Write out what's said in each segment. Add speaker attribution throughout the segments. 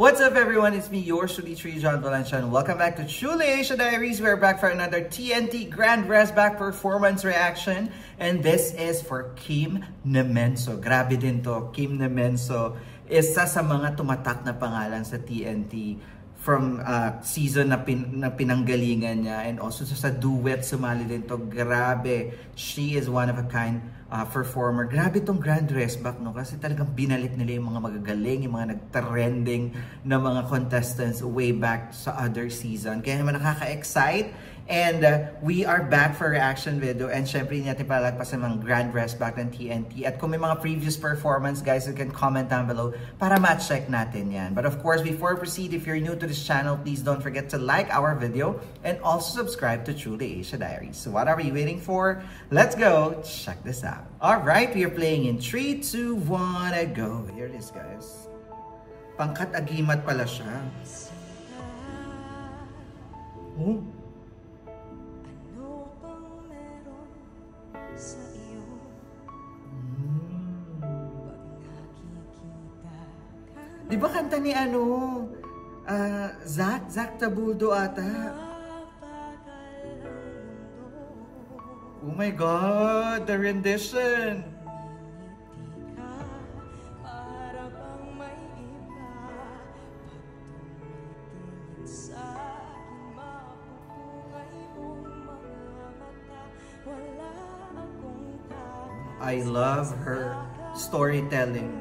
Speaker 1: What's up everyone, it's me, yours truly, John Valencia, and welcome back to Truly Asia Diaries. We're back for another TNT Grand Rest Back performance reaction. And this is for Kim Nemenso. Grabe din to, Kim Nemenso. Isa sa mga tumatak na pangalan sa TNT from season na pinanggalingan niya, and also sa duet sumali din to. Grabe, she is one of a kind performer. Grabe tong Grand Rest Back, no? Kasi talagang binalik nila yung mga magagaling, yung mga nag-trending na mga contestants way back sa other season. Kaya naman nakaka-excite. And we are back for a reaction video. And syempre hindi natin palagpasan ng Grand Rest Back ng TNT. At kung may mga previous performance, guys, you can comment down below para ma-check natin yan. But of course, before we proceed, if you're new to this channel, please don't forget to like our video and also subscribe to Truly Asia Diaries. So what are we waiting for? Let's go check this out. Alright, we are playing in 3, 2, 1, go. Here it is, guys. Pangkat agimat pala siya. Oh. Di ba kanta ni Zach Tabuldo ata? Oh my God, the rendition! I love her storytelling.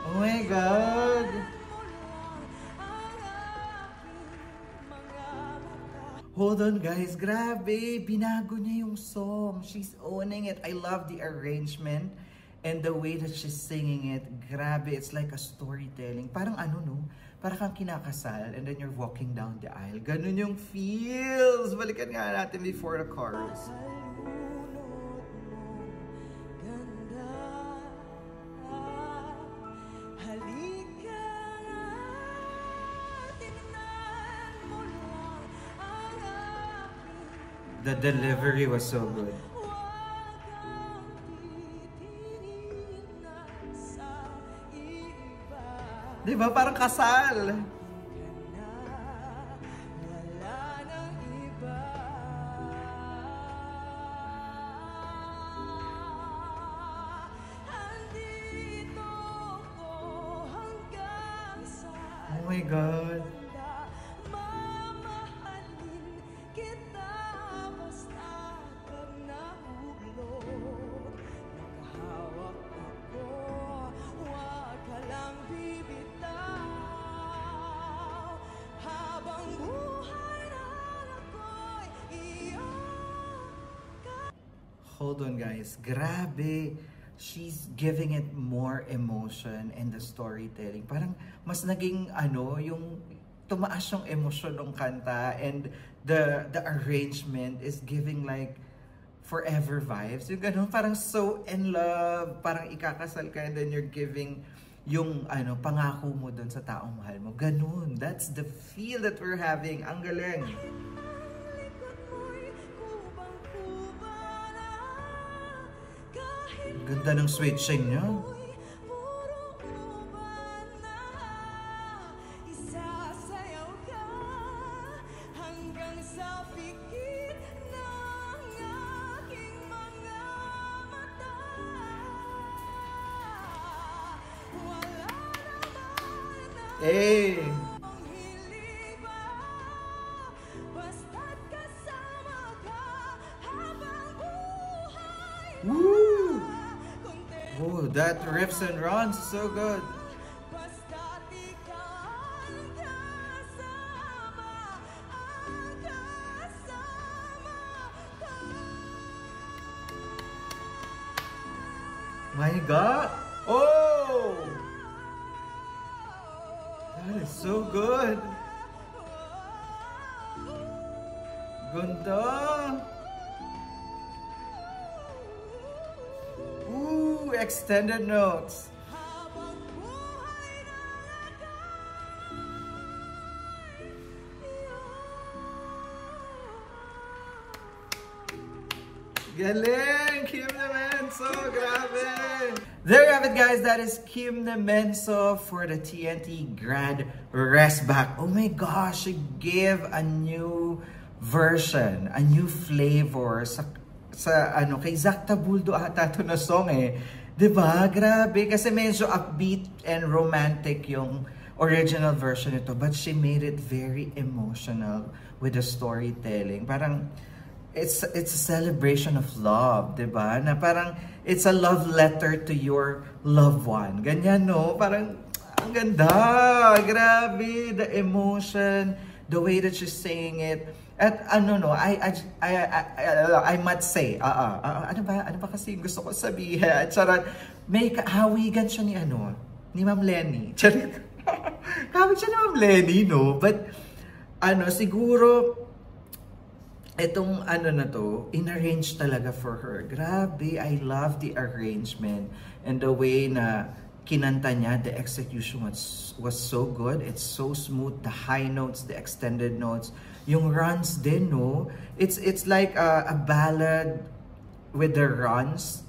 Speaker 1: Oh my God! Hold on, guys, grabe, binago niya yung song. She's owning it. I love the arrangement and the way that she's singing it. Grabe, it's like a storytelling. Parang no? Parang kang kinakasal and then you're walking down the aisle. Ganun yung feels. Balikan nga natin before the chorus. The delivery was so good. Diba? Parang kasal. Oh my God. Hold on, guys. Grabe. She's giving it more emotion and the storytelling. Parang mas naging yung tumaas yung emosyon ng kanta, and the arrangement is giving like forever vibes. Yung ganun, parang so in love, parang ikakasal ka and then you're giving yung pangako mo dun sa taong mahal mo. Ganun. That's the feel that we're having. Ang galing. Ganda ng switching niya. Hey! Woo! Oh, that riffs and runs so good. My God! Oh! That is so good. Ganda. Ooh, extended notes. Galing! Kim Nemenso! Grabe! There you have it, guys. That is Kim Nemenso for the TNT Grand Rest Back. Oh my gosh, she gave a new version, a new flavor sa kay Zach Tabuldo ata ito na song eh. Diba? Grabe. Kasi medyo upbeat and romantic yung original version nito. But she made it very emotional with the storytelling. Parang, it's a celebration of love, diba? Na parang, it's a love letter to your loved one. Ganyan, no? Parang, ang ganda. Grabe. The emotion, the way that she's saying it. At ano no, I must say, ano ba kasi gusto ko sabihin? Charot, may kahawigan siya ni Ma'am Lenny. Charot. Kahawig siya ni Ma'am Lenny, no? But siguro itong na to, in-arrange talaga for her. Grabe, I love the arrangement and the way na kinanta niya, the execution was so good. It's so smooth, the high notes, the extended notes, yung runs din, no? It's like a ballad with the runs.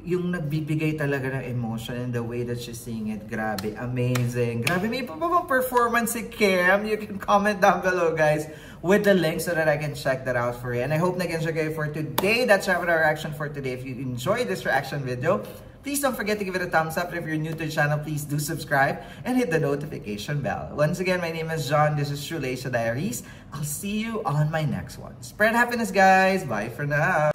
Speaker 1: Yung nagbibigay talaga ng emotion and the way that she's singing it. Grabe, amazing. Grabe, may pa bang performance si Kim? You can comment down below, guys, with the link so that I can check that out for you. And I hope nag-enjoy kayo for today. That's our reaction for today. If you enjoyed this reaction video, please don't forget to give it a thumbs up. And if you're new to the channel, please do subscribe and hit the notification bell. Once again, my name is John. This is Shulacia Diaries. I'll see you on my next one. Spread happiness, guys. Bye for now.